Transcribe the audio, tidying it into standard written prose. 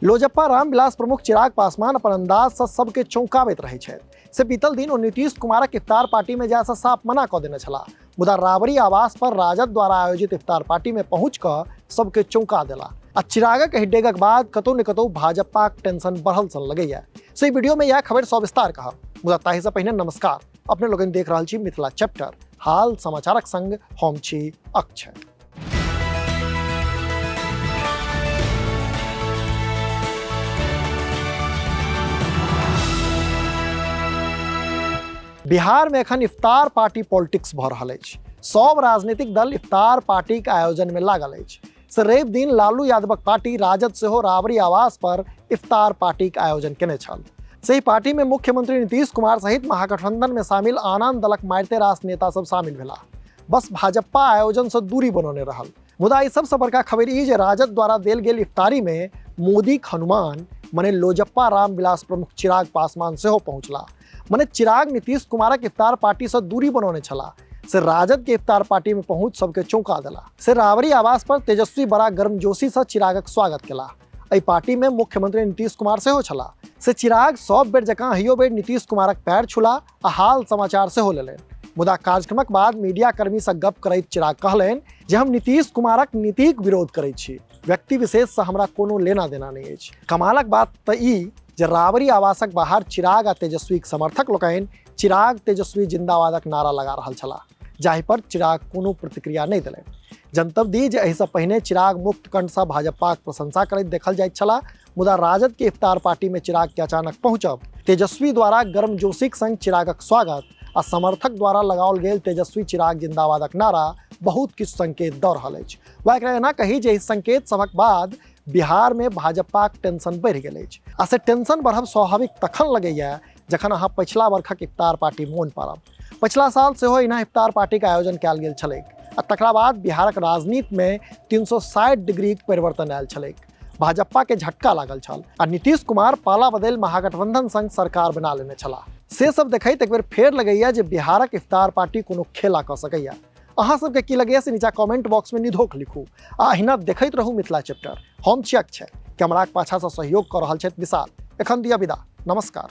लोजप्पा रामविलास प्रमुख चिराग पासवान अपन अंदाज से सबके चौंकाबैत रहे छथि। से बीतल दिन ओ नीतीश कुमारक इफ्तार पार्टी में जाय से साफ मना कऽ देने छलाह, मुदा राबड़ी आवास पर राजद द्वारा आयोजित इफ्तार पार्टी में पहुंच कऽ सबके चौंका देला। आ चिरागक एहि डेगक बाद कतौ न कतौ भाजपाक टेंशन बढ़ल सन लगैया। से वीडियो में यह खबर सविस्तार कहब, मुदा ताहि से पहिने नमस्कार। अपने लोगन देख रहल छी मिथिला चैप्टर, हाल समाचारक संग हम छी अक्षय। बिहार में एखन इफ्तार पार्टी पॉलिटिक्स भऽ रहल अछि। सब राजनीतिक दल इफ्तार पार्टी के आयोजन में लागल अछि। से रवि दिन लालू यादवक पार्टी राजद सेहो राबड़ी आवास पर इफ्तार पार्टी के आयोजन केने छल। सही पार्टी में मुख्यमंत्री नीतीश कुमार सहित महागठबंधन में शामिल आन दलक मारिते रास नेता सब शामिल भेला। बस भाजपा आयोजन से दूरी बनौने रहल। मुदा ई सबसे बड़का खबर ई जे राजद द्वारा देल गेल इफ्तारी में मोदी हनुमान मने लोजप्पा रामविलास प्रमुख चिराग पासवान सेहो पहुंचला। मने चिराग नीतीश कुमारक इफ्तार पार्टी से दूरी बनौने छला। से राजद के इफ्तार पार्टी में पहुंच सबके चौंका देला। से राबड़ी आवास पर तेजस्वी बड़ा गर्मजोशी से चिरागक स्वागत केला। एहि पार्टी में मुख्यमंत्री नीतीश कुमार सेहो छला। से चिराग सब बेर जकां हियो बेर नीतीश कुमारक पैर छुला आ हाल समाचार सेहो लेलनि। मुदा कार्यक्रमक बाद मीडिया कर्मी से गप करैत चिराग कहलनि जे हम नीतीश कुमारक नीतिक विरोध करैत छी, व्यक्ति विशेष से हमरा कोनो लेना देना नहीं अछि। कमालक बात तऽ ई जे राबड़ी आवासक बाहर चिराग आ तेजस्वीक समर्थक लोकनि चिराग तेजस्वी जिंदाबादक नारा लगा रहल छलाह, जाहि पर चिराग कोनो प्रतिक्रिया नहीं देलनि। जनतब दी जे एहि से पहिने चिराग मुक्त कंठ से भाजपाक प्रशंसा करैत देखल जाइत छलाह, मुदा राजद के इफ्तार पार्टी में चिराग के अचानक पहुंचब, तेजस्वी द्वारा गर्मजोशीक संग चिरागक स्वागत आ समर्थक द्वारा लगाओल गेल तेजस्वी चिराग जिंदाबादक नारा बहुत किछु संकेत दऽ रहल अछि। वा एकरा एना कही जे इस संकेत सभक बाद बिहार में भाजपाक टेंशन बढ़ि गेल अछि। आ से टेंशन बढ़ब स्वाभाविक तखन लगैया जखन अहाँ पछिला वर्षक इफ्तार पार्टी मोन पारब। पछिला साल सेहो एना इफ्तार पार्टी के आयोजन कयल गेल छलैक आ तकरा बाद बिहारक राजनीति में 360 डिग्री परिवर्तन आयल छलैक। भाजपा के झटका लागल छल आ नीतीश कुमार पाला बदल महागठबंधन संग सरकार बना लेने छलाह। से सब देखैत एक बेर फेर लगैया जे बिहारक इफ्तार पार्टी कोनो खेला कऽ सकैया। अहाँ सबके की लगैया से नीचा कमेंट बॉक्स में निधोक लिखू आ अहिना देखैत रहू मिथिला चैप्टर। हम छी अक्षय, कैमराक पाछा से सहयोग कऽ रहल छथि विशाल। एखन दिया विदा, नमस्कार।